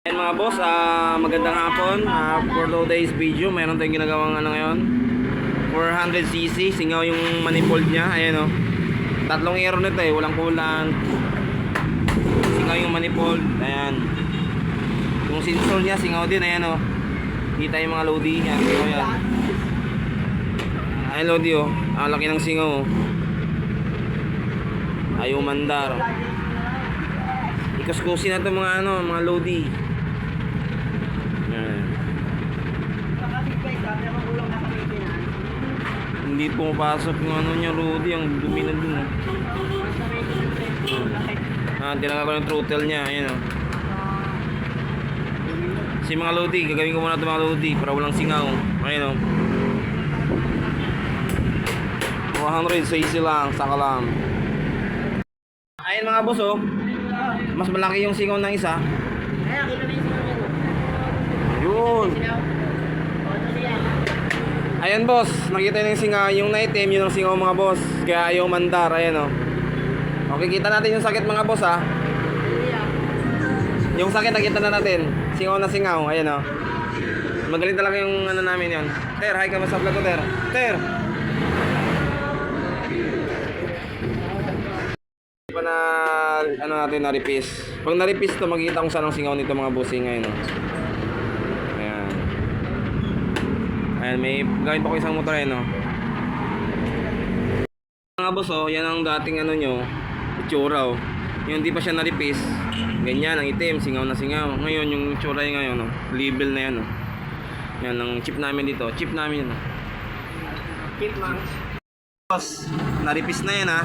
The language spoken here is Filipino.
Ayan mga boss, magandang hapon. For today's video, mayroon tayong ginagawang ano ngayon, 400cc, singaw yung manifold niya. Ayan o, tatlong aero nito eh, walang kulang. Singaw yung manifold, ayan. Yung sensor niya, singaw din, ayan o. Kita yung mga lodi niya, singaw yan. Ayan lodi o, laki ng singaw o. Ayaw mandar. Ikuskusin na ito mga ano, mga lodi. Hindi pumapasok yung ano niya, Rudy, ang dumi na dun. Tinanggal ko yung throttle niya, ayan o. Si mga Lodi, gagawin ko muna ito mga Lodi para walang singaw. Ayan o. 200cc lang, saka lang. Ayan mga boss o. Mas malaki yung singaw ng isa. Yun. Ayan boss, nakita yung singaw, yung na-itim, yun ang singaw mga boss. Kaya ayaw mandar, ayan o. Okay, kita natin yung sakit mga boss ha. Yung sakit nakita na natin. Singaw na singaw, ayan o. Magaling talaga yung ano namin yun. Ter, hi ka sa vlog ko, Ter. Ter! Pa na, ano natin, na-repiece. Pag na-repiece to, makikita kung saan ang singaw nito mga bossing ngayon o. Ayan, may gawin pa ko isang motor eh, no? Mga boss, oh, yan ang dating ano nyo, itsura, oh. Yung hindi pa siya na-repiece, ganyan, ang itim, singaw na singaw. Ngayon, yung itsura yung ngayon, oh, label na yan, oh. Yan, ang chip namin dito, chip namin yun, oh. Chip lang. Boss, na-repiece na yan, ha.